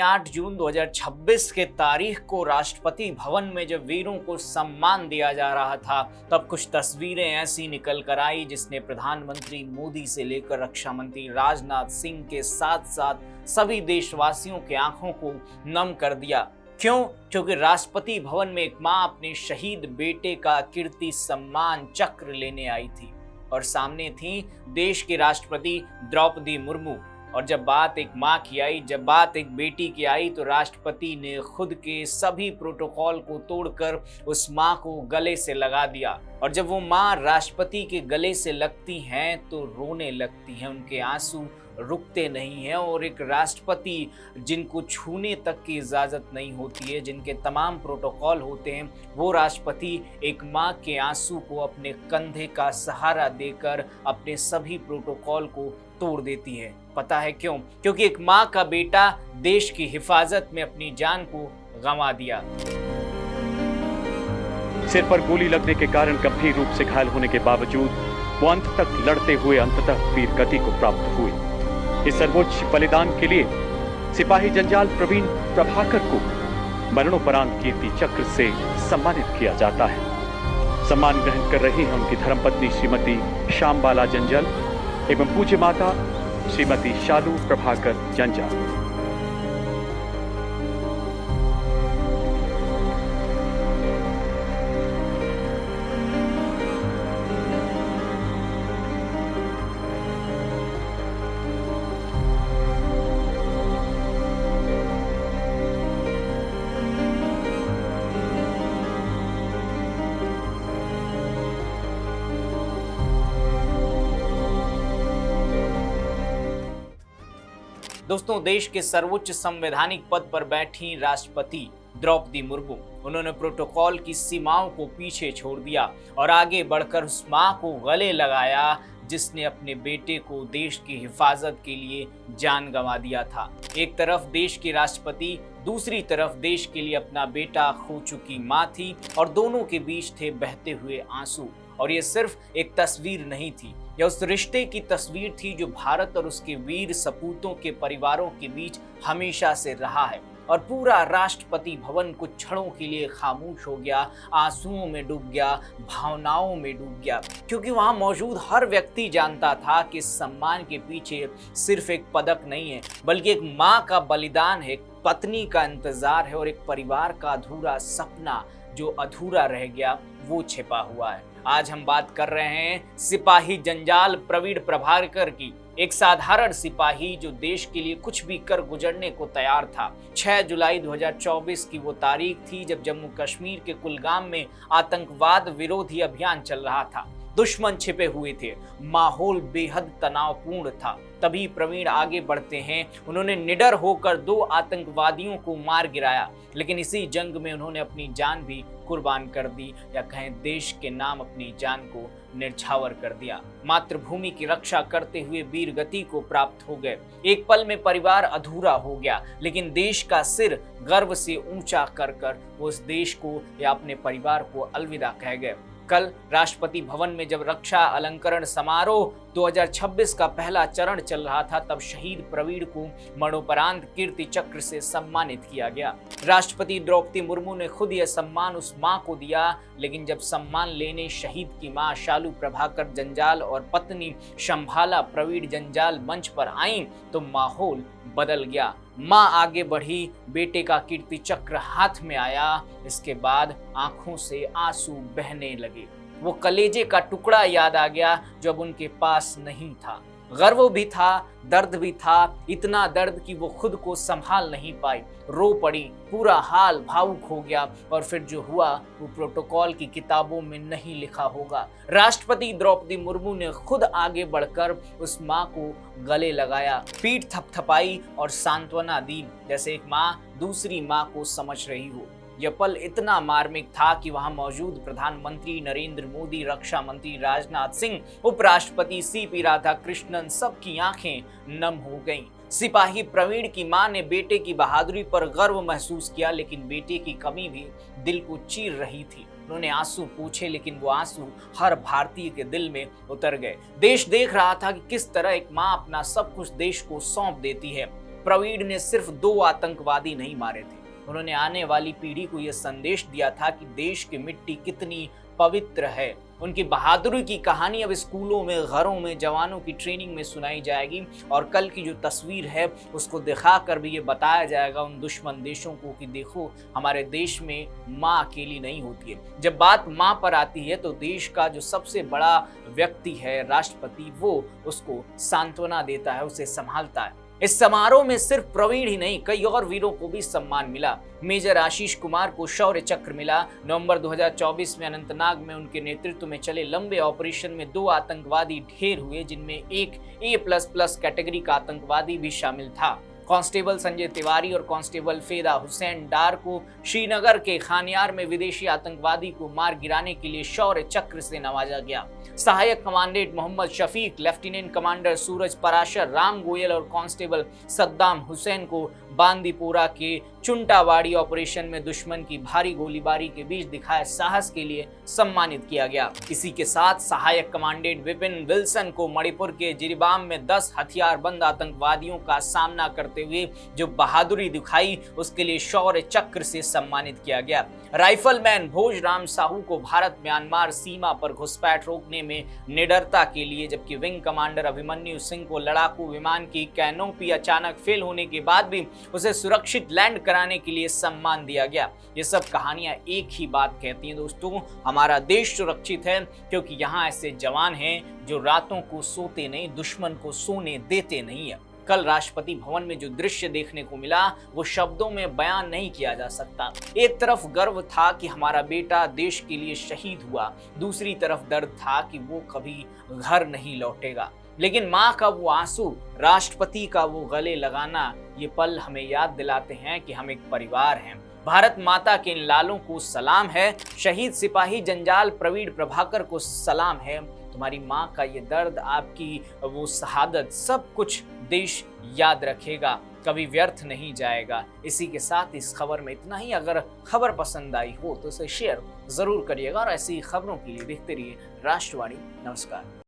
8 जून 2026 के तारीख को राष्ट्रपति भवन में जब वीरों को सम्मान दिया जा रहा था, तब कुछ तस्वीरें ऐसी निकल कर आई जिसने प्रधानमंत्री मोदी से लेकर रक्षा मंत्री राजनाथ सिंह के साथ साथ सभी देशवासियों के आंखों को नम कर दिया। क्यों? क्योंकि राष्ट्रपति भवन में एक मां अपने शहीद बेटे का कीर्ति सम्मान चक्र लेने आई थी और सामने थी देश के राष्ट्रपति द्रौपदी मुर्मू। और जब बात एक माँ की आई, जब बात एक बेटी की आई, तो राष्ट्रपति ने खुद के सभी प्रोटोकॉल को तोड़कर उस माँ को गले से लगा दिया। और जब वो माँ राष्ट्रपति के गले से लगती हैं तो रोने लगती हैं, उनके आंसू रुकते नहीं हैं। और एक राष्ट्रपति जिनको छूने तक की इजाज़त नहीं होती है, जिनके तमाम प्रोटोकॉल होते हैं, वो राष्ट्रपति एक माँ के आंसू को अपने कंधे का सहारा देकर अपने सभी प्रोटोकॉल को तोड़ देती है। पता है क्यों? क्योंकि एक माँ का बेटा देश की हिफाजत में अपनी जान को गंवा दिया। सिर पर गोली लगने के कारण गंभीर रूप से घायल होने के बावजूद वो अंत तक लड़ते हुए अंततः वीर गति को प्राप्त हुई। इस सर्वोच्च बलिदान के लिए सिपाही जंजाल प्रवीण प्रभाकर को मरणोपरांत कीर्ति चक्र से सम्मानित किया जाता है। सम्मान ग्रहण कर रही हैं उनकी धर्मपत्नी श्रीमती श्यामबाला जंजाल एवं पूज्य माता श्रीमती शालू प्रभाकर जंजाल। दोस्तों, देश के सर्वोच्च संवैधानिक पद पर बैठी राष्ट्रपति द्रौपदी मुर्मू, उन्होंने प्रोटोकॉल की सीमाओं को पीछे छोड़ दिया और आगे बढ़कर उस मां को गले लगाया जिसने अपने बेटे को देश की हिफाजत के लिए जान गंवा दिया था। एक तरफ देश की राष्ट्रपति, दूसरी तरफ देश के लिए अपना बेटा खो चुकी मां थी और दोनों के बीच थे बहते हुए आंसू। और ये सिर्फ एक तस्वीर नहीं थी, यह उस रिश्ते की तस्वीर थी जो भारत और उसके वीर सपूतों के परिवारों के बीच हमेशा से रहा है। और पूरा राष्ट्रपति भवन कुछ क्षणों के लिए खामोश हो गया, आंसुओं में डूब गया, भावनाओं में डूब गया, क्योंकि वहां मौजूद हर व्यक्ति जानता था कि सम्मान के पीछे सिर्फ एक पदक नहीं है, बल्कि एक माँ का बलिदान है, एक पत्नी का इंतजार है और एक परिवार का अधूरा सपना जो अधूरा रह गया वो छिपा हुआ है। आज हम बात कर रहे हैं सिपाही जंजाल प्रवीण प्रभाकर की, एक साधारण सिपाही जो देश के लिए कुछ भी कर गुजरने को तैयार था। 6 जुलाई 2024 की वो तारीख थी जब जम्मू कश्मीर के कुलगाम में आतंकवाद विरोधी अभियान चल रहा था। दुश्मन छिपे हुए थे, माहौल बेहद तनावपूर्ण था। तभी प्रवीण आगे बढ़ते हैं। उन्होंने निडर होकर 2 आतंकवादियों को मार गिराया, लेकिन इसी जंग में उन्होंने अपनी जान भी कुर्बान कर दी, या कहें देश के नाम अपनी जान को निछावर कर दिया। मातृभूमि की रक्षा करते हुए वीर गति को प्राप्त हो गए। एक पल में परिवार अधूरा हो गया, लेकिन देश का सिर गर्व से ऊंचा कर कर वो उस देश को या अपने परिवार को अलविदा कह गए। कल राष्ट्रपति भवन में जब रक्षा अलंकरण समारोह 2026 का पहला चरण चल रहा था, तब शहीद प्रवीण को मरणोपरांत कीर्ति चक्र से सम्मानित किया गया। राष्ट्रपति द्रौपदी मुर्मू ने खुद यह सम्मान उस मां को दिया, लेकिन जब सम्मान लेने शहीद की मां शालू प्रभाकर जंजाल और पत्नी शंभाला प्रवीण जंजाल मंच पर आईं तो माहौल बदल गया। मां आगे बढ़ी, बेटे का कीर्ति चक्र हाथ में आया, इसके बाद आंखों से आंसू बहने लगे। वो कलेजे का टुकड़ा याद आ गया जो अब उनके पास नहीं था। गर्व भी था, दर्द भी था, इतना दर्द कि वो खुद को संभाल नहीं पाई, रो पड़ी, पूरा हाल भावुक हो गया। और फिर जो हुआ वो प्रोटोकॉल की किताबों में नहीं लिखा होगा। राष्ट्रपति द्रौपदी मुर्मू ने खुद आगे बढ़कर उस माँ को गले लगाया, पीठ थपथपाई और सांत्वना दी, जैसे एक माँ दूसरी माँ को समझ रही हो। यह पल इतना मार्मिक था कि वहां मौजूद प्रधानमंत्री नरेंद्र मोदी, रक्षा मंत्री राजनाथ सिंह, उपराष्ट्रपति सीपी राधाकृष्णन, सबकी आंखें नम हो गईं। सिपाही प्रवीण की मां ने बेटे की बहादुरी पर गर्व महसूस किया, लेकिन बेटे की कमी भी दिल को चीर रही थी। उन्होंने आंसू पूछे, लेकिन वो आंसू हर भारतीय के दिल में उतर गए। देश देख रहा था कि किस तरह एक मां अपना सब कुछ देश को सौंप देती है। प्रवीण ने सिर्फ 2 आतंकवादी नहीं मारे थे, उन्होंने आने वाली पीढ़ी को यह संदेश दिया था कि देश की मिट्टी कितनी पवित्र है। उनकी बहादुरी की कहानी अब स्कूलों में, घरों में, जवानों की ट्रेनिंग में सुनाई जाएगी और कल की जो तस्वीर है उसको दिखाकर भी ये बताया जाएगा उन दुश्मन देशों को कि देखो, हमारे देश में माँ अकेली नहीं होती है। जब बात माँ पर आती है तो देश का जो सबसे बड़ा व्यक्ति है, राष्ट्रपति, वो उसको सांत्वना देता है, उसे संभालता है। इस समारोह में सिर्फ प्रवीण ही नहीं, कई और वीरों को भी सम्मान मिला। मेजर आशीष कुमार को शौर्य चक्र मिला। नवंबर 2024 में अनंतनाग में उनके नेतृत्व में चले लंबे ऑपरेशन में 2 आतंकवादी ढेर हुए, जिनमें एक A++ कैटेगरी का आतंकवादी भी शामिल था। कांस्टेबल संजय तिवारी और कांस्टेबल फेदा हुसैन डार को श्रीनगर के खानियार में विदेशी आतंकवादी को मार गिराने के लिए शौर्य चक्र से नवाजा गया। सहायक commandant Mohammad Shafiq, lieutenant commander Suraj Parashar, Ram Goyal और कांस्टेबल सद्दाम हुसैन को बांदीपोरा के चुंटावाड़ी ऑपरेशन में दुश्मन की भारी गोलीबारी के बीच दिखाए साहस के लिए सम्मानित किया गया। इसी के साथ सहायक कमांडेंट विपिन विल्सन को मणिपुर के जिरीबाम में 10 हथियारबंद आतंकवादियों का सामना करते हुए जो बहादुरी दिखाई, उसके लिए शौर्य चक्र से सम्मानित किया गया। राइफलमैन भोजराम साहू को भारत म्यांमार सीमा पर घुसपैठ रोकने में निडरता के लिए, जबकि विंग कमांडर अभिमन्यु सिंह को लड़ाकू विमान की कैनोपी अचानक फेल होने के बाद भी उसे सुरक्षित लैंड कराने के लिए सम्मान दिया गया। ये सब कहानियां एक ही बात कहती हैं दोस्तों, हमारा देश सुरक्षित है क्योंकि यहाँ ऐसे जवान हैं जो रातों को सोते नहीं, दुश्मन को सोने देते नहीं है। कल राष्ट्रपति भवन में जो दृश्य देखने को मिला वो शब्दों में बयान नहीं किया जा सकता। एक तरफ गर्व था कि हमारा बेटा देश के लिए शहीद हुआ, दूसरी तरफ दर्द था कि वो कभी घर नहीं लौटेगा। लेकिन माँ का वो आंसू, राष्ट्रपति का वो गले लगाना, ये पल हमें याद दिलाते हैं कि हम एक परिवार हैं। भारत माता के इन लालों को सलाम है। शहीद सिपाही जंजाल प्रवीण प्रभाकर को सलाम है। तुम्हारी माँ का ये दर्द, आपकी वो शहादत, सब कुछ देश याद रखेगा, कभी व्यर्थ नहीं जाएगा। इसी के साथ इस खबर में इतना ही। अगर खबर पसंद आई हो तो इसे शेयर जरूर करिएगा और ऐसी खबरों के लिए देखते रहिए राष्ट्रवाणी। नमस्कार।